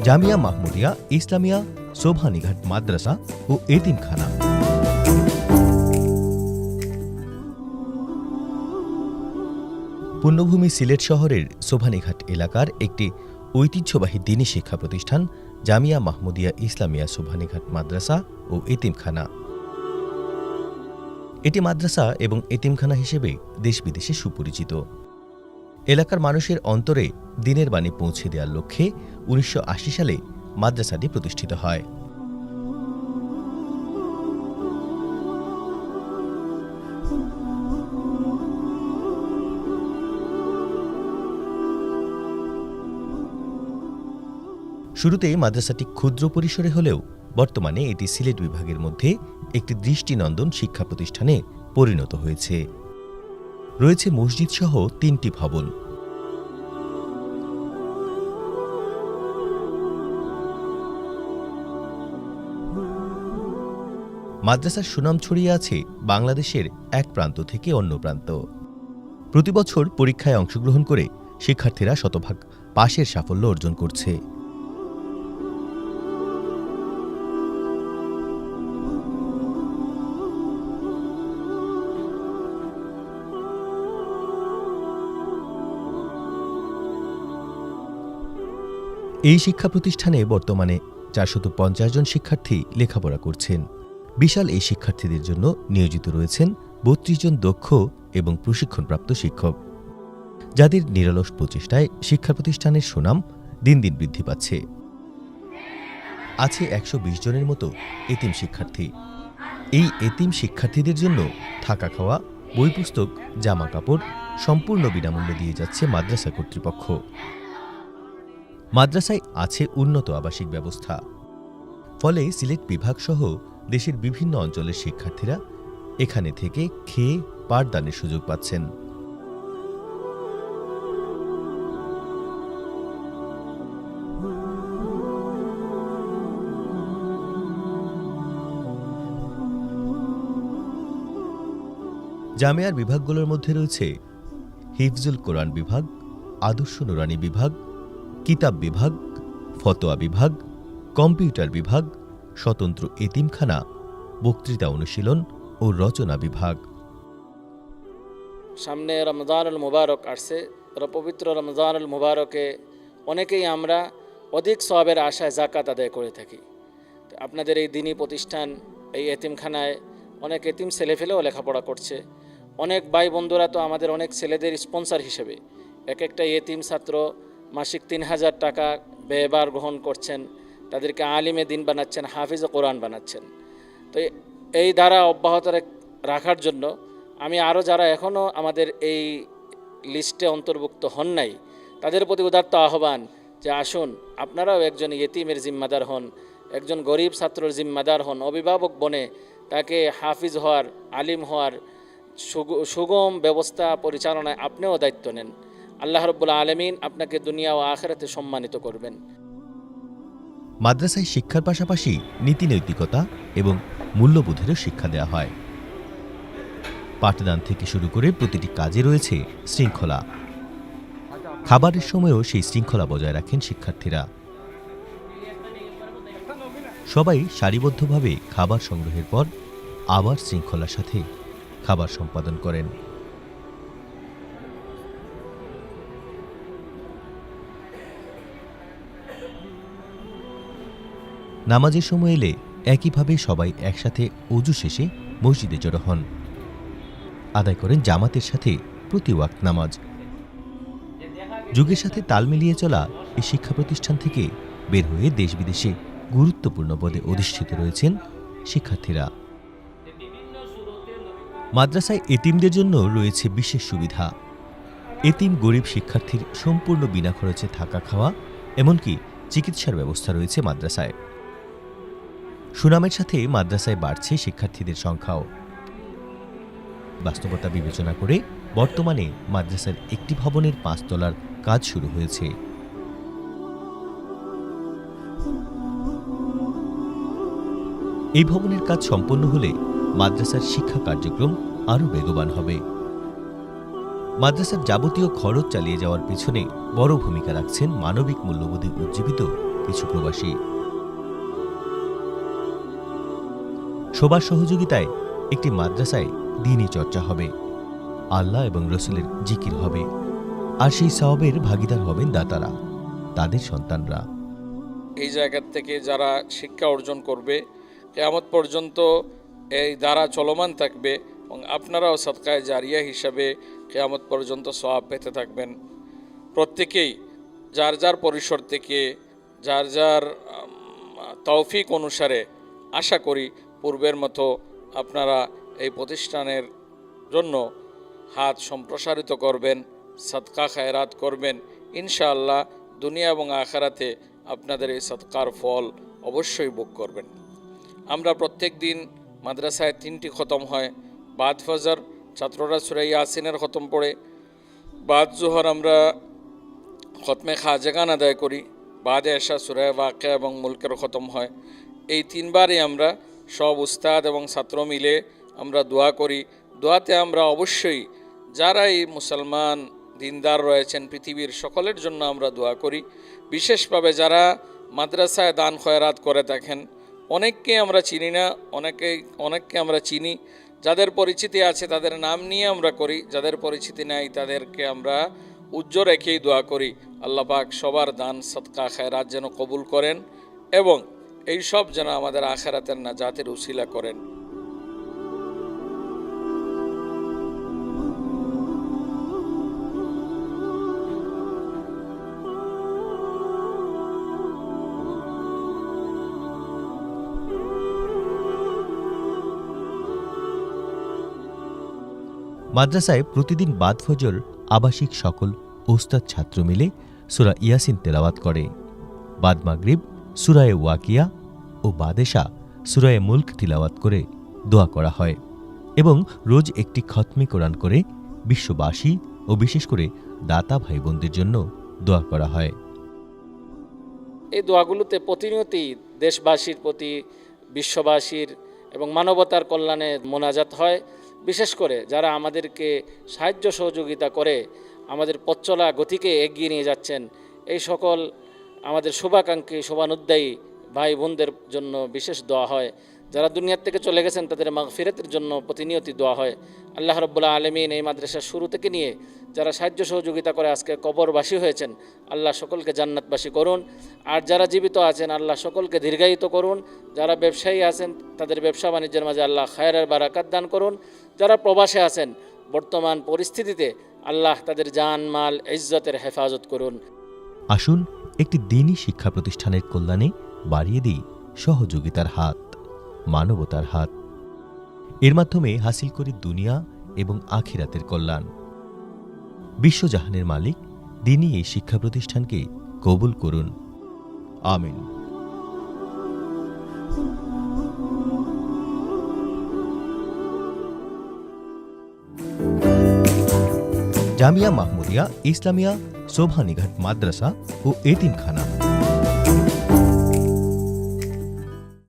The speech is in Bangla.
জামিয়া মাহমুদিয়া ইসলামিয়া সোভানীঘাট মাদ্রাসা ও এতিমখানা। পুণ্যভূমি সিলেট শহরের সোভানীঘাট এলাকার একটি ঐতিহ্যবাহী দ্বীনী শিক্ষা প্রতিষ্ঠান জামিয়া মাহমুদিয়া ইসলামিয়া সোভানীঘাট মাদ্রাসা ও এতিমখানা। এটি মাদ্রাসা এবং এতিমখানা হিসেবে দেশ বিদেশে সুপরিচিত। এলাকার মানুষের অন্তরে দ্বীনের বাণী পৌঁছে দেওয়ার লক্ষ্যে ১৯৮০ সালে মাদ্রাসাটি প্রতিষ্ঠিত হয়। শুরুতে মাদ্রাসাটি ক্ষুদ্র পরিসরে হলেও বর্তমানে এটি সিলেট বিভাগের মধ্যে একটি দৃষ্টিনন্দন শিক্ষা প্রতিষ্ঠানে পরিণত হয়েছে। রয়েছে মসজিদ সহ ৩টি ভবন। মাদ্রাসার সুনাম ছড়িয়ে আছে বাংলাদেশের এক প্রান্ত থেকে অন্য প্রান্ত। প্রতিবছর পরীক্ষায় অংশগ্রহণ করে শিক্ষার্থীরা শতভাগ পাশের সাফল্য অর্জন করছে। এই শিক্ষা প্রতিষ্ঠানে বর্তমানে ৪৫০ জন শিক্ষার্থী লেখাপড়া করছেন। বিশাল এই শিক্ষার্থীদের জন্য নিয়োজিত রয়েছেন ৩২ জন দক্ষ এবং প্রশিক্ষণপ্রাপ্ত শিক্ষক, যাদের নিরলস প্রচেষ্টায় শিক্ষা প্রতিষ্ঠানের সুনাম দিন দিন বৃদ্ধি পাচ্ছে। আছে ১২০ জনের মতো এতিম শিক্ষার্থী। এই এতিম শিক্ষার্থীদের জন্য থাকা খাওয়া, বই পুস্তক, জামা কাপড় সম্পূর্ণ বিনামূল্যে দিয়ে যাচ্ছে মাদ্রাসা কর্তৃপক্ষ। মাদ্রাসায় আছে উন্নত আবাসিক ব্যবস্থা। ফলে সিলেট বিভাগ সহ দেশের বিভিন্ন অঞ্চলের শিক্ষার্থীরা এখানে থেকে খেয়ে পাঠদানের সুযোগ পাচ্ছেন। জামিয়ার বিভাগগুলোর মধ্যে রয়েছে হিফজুল কোরআন বিভাগ, আদর্শ নুরানি বিভাগ, কিতাব বিভাগ, ফতোয়া বিভাগ, কম্পিউটার বিভাগ, স্বতন্ত্র এতিমখানা, বক্তৃতা অনুশীলন ও রচনা বিভাগ। সামনে রমজানুল মুবারক আসছে। পবিত্র রমজানুল মুবারকে অনেকেই আমরা অধিক সওয়াবের আশায় যাকাত আদায় করে থাকি। আপনাদের এই দ্বীনী প্রতিষ্ঠান, এই এতিমখানায় অনেক এতিম ছেলেফেলেও লেখাপড়া করছে। অনেক ভাই বন্ধুরা তো আমাদের অনেক ছেলেদের স্পন্সর হিসেবে এক একটা এতিম ছাত্র মাসিক ৩,০০০ টাকা ব্যয়ভার গ্রহণ করছেন। তাদেরকে আলিমে দিন বানাচ্ছেন, হাফিজে কোরআন বানাচ্ছেন। তো এই ধারা অব্যাহত রাখার জন্য আমি আরও যারা এখনও আমাদের এই লিস্টে অন্তর্ভুক্ত হন নাই তাদের প্রতি উদাত্ত আহ্বান যে আসুন আপনারাও একজন ইয়েতিমের জিম্মাদার হন, একজন গরিব ছাত্রর জিম্মাদার হন। অভিভাবক বনে তাকে হাফিজ হওয়ার, আলিম হওয়ার সুগম ব্যবস্থা পরিচালনায় আপনিও দায়িত্ব নেন। আল্লাহ রাব্বুল আলামিন আপনাকে দুনিয়া ও আখিরাতে সম্মানিত করবেন। মাদ্রাসায় শিক্ষার পাশাপাশি নীতি নৈতিকতা এবং মূল্যবোধেরও শিক্ষা দেওয়া হয়। পাঠদান থেকে শুরু করে প্রতিটি কাজে রয়েছে শৃঙ্খলা। খাবারের সময়ও সেই শৃঙ্খলা বজায় রাখেন শিক্ষার্থীরা। সবাই সারিবদ্ধভাবে খাবার সংগ্রহের পর আবার শৃঙ্খলার সাথে খাবার সম্পাদন করেন। নামাজের সময় এলে একইভাবে সবাই একসাথে ওযু শেষে মসজিদে জড়ো হন, আদায় করেন জামাতের সাথে প্রতি ওয়াক্ত নামাজ। যুগের সাথে তাল মিলিয়ে চলা এই শিক্ষা প্রতিষ্ঠান থেকে বের হয়ে দেশ বিদেশে গুরুত্বপূর্ণ পদে অধিষ্ঠিত রয়েছেন শিক্ষার্থীরা। মাদ্রাসায় এতিমদের জন্য রয়েছে বিশেষ সুবিধা। এতিম গরিব শিক্ষার্থীর সম্পূর্ণ বিনা খরচে থাকা খাওয়া, এমনকি চিকিৎসার ব্যবস্থা রয়েছে মাদ্রাসায়। সুনামের সাথে মাদ্রাসায় বাড়ছে শিক্ষার্থীদের সংখ্যাও। বাস্তবতা বিবেচনা করে বর্তমানে মাদ্রাসার একটি ভবনের ৫ তলার কাজ শুরু হয়েছে। এই ভবনের কাজ সম্পন্ন হলে মাদ্রাসার শিক্ষা কার্যক্রম আরও বেগবান হবে। মাদ্রাসার যাবতীয় খরচ চালিয়ে যাওয়ার পেছনে বড় ভূমিকা রাখছেন মানবিক মূল্যবোধে উজ্জীবিত কিছু প্রবাসী। সবার সহযোগিতায় একটি মাদ্রাসায় দ্বীনি চর্চা হবে, আল্লাহ এবং রসুলের জিকির হবে, আর সেই সওয়াবের ভাগীদার হবেন দাতারা, তাদের সন্তানরা। এই জায়গা থেকে যারা শিক্ষা অর্জন করবে কিয়ামত পর্যন্ত এই দ্বারা চলমান থাকবে এবং আপনারাও সদকায়ে জারিয়া হিসাবে কিয়ামত পর্যন্ত সওয়াব পেতে থাকবেন। প্রত্যেকেই যার যার পরিসর থেকে যার যার তৌফিক অনুসারে আশা করি পূর্বের মতো আপনারা এই প্রতিষ্ঠানের জন্য হাত সম্প্রসারিত করবেন, সদকা খায়রাত করবেন। ইনশাআল্লাহ দুনিয়া এবং আখিরাতে আপনাদের এই সদকার ফল অবশ্যই ভোগ করবেন। আমরা প্রত্যেক দিন মাদ্রাসায় 3টি খতম হয়। বাদ ফজর ছাত্ররা সূরা ইয়াসিনের খতম পড়ে, বাদ জোহর আমরা খতমে খাজাগান আদায় করি, বাদে এশা সূরা ওয়াকিয়া এবং মুলকের খতম হয়। এই 3বারই আমরা সব উস্তাদ এবং ছাত্র মিলে আমরা দোয়া করি। দোয়াতে আমরা অবশ্যই যারা এই মুসলমান দিনদার রয়েছেন পৃথিবীর সকলের জন্য আমরা দোয়া করি। বিশেষভাবে যারা মাদ্রাসায় দান খয়রাত করে থাকেন, অনেককে আমরা চিনি না, অনেককে আমরা চিনি। যাদের পরিচিতি আছে তাদের নাম নিয়ে আমরা করি, যাদের পরিচিতি নাই তাদেরকে আমরা উজ্জ্বল রেখেই দোয়া করি। আল্লাহ পাক সবার দান সদকা খায়রাত যেন কবুল করেন এবং এই সব যেন আমাদের আখিরাতের নাজাতের উসিলা করেন। মাদ্রাসায় প্রতিদিন বাদ ফজর আবাসিক সকল ওস্তাদ ছাত্র মিলে সূরা ইয়াসিন তেলাওয়াত করে। বাদ মাগরিব সূরায়ে ওয়াকিয়া ও বাদেশা সূরায়ে মুলক তিলাওয়াত করে দোয়া করা হয় এবং রোজ একটি খতমি কোরআন করে বিশ্ববাসী ও বিশেষ করে দাতা ভাই বোনদের জন্য দোয়া করা হয়। এই দোয়াগুলোতে প্রতিনিয়তই দেশবাসীর প্রতি, বিশ্ববাসীর এবং মানবতার কল্যাণে মোনাজাত হয়। বিশেষ করে যারা আমাদেরকে সাহায্য সহযোগিতা করে আমাদের পথ চলা গতিকে এগিয়ে নিয়ে যাচ্ছেন, এই সকল আমাদের শুভাকাঙ্ক্ষী শুভানুদ্দায়ী ভাই বোনদের জন্য বিশেষ দোয়া হয়। যারা দুনিয়ার থেকে চলে গেছেন তাদের মাগফিরাতের জন্য প্রতিনিয়ত দোয়া হয়। আল্লাহ রাব্বুল আলামিন এই মাদ্রাসার শুরু থেকে নিয়ে যারা সাহায্য সহযোগিতা করে আজকে কবরবাসী হয়েছেন, আল্লাহ সকলকে জান্নাতবাসী করুন। আর যারা জীবিত আছেন আল্লাহ সকলকে দীর্ঘায়িত করুন। যারা ব্যবসায়ী আছেন তাদের ব্যবসা বাণিজ্যের মাঝে আল্লাহ খায়রের বারাকাত দান করুন। যারা প্রবাসে আছেন বর্তমান পরিস্থিতিতে আল্লাহ তাদের জান মাল ইজ্জতের হেফাজত করুন। আসুন একটি দ্বীনি শিক্ষা প্রতিষ্ঠানের কল্যাণে বাড়িয়ে দিই সহযোগিতার হাত, মানবতার হাত। এর মাধ্যমে হাসিল করি দুনিয়া এবং আখিরাতের কল্যাণ। বিশ্বজাহানের মালিক দ্বীনি এই শিক্ষা প্রতিষ্ঠানকে কবুল করুন, আমিন। জামিয়া মাহমুদিয়া ইসলামিয়া শোভানীঘাট মাদ্রাসা ও এতিমখানা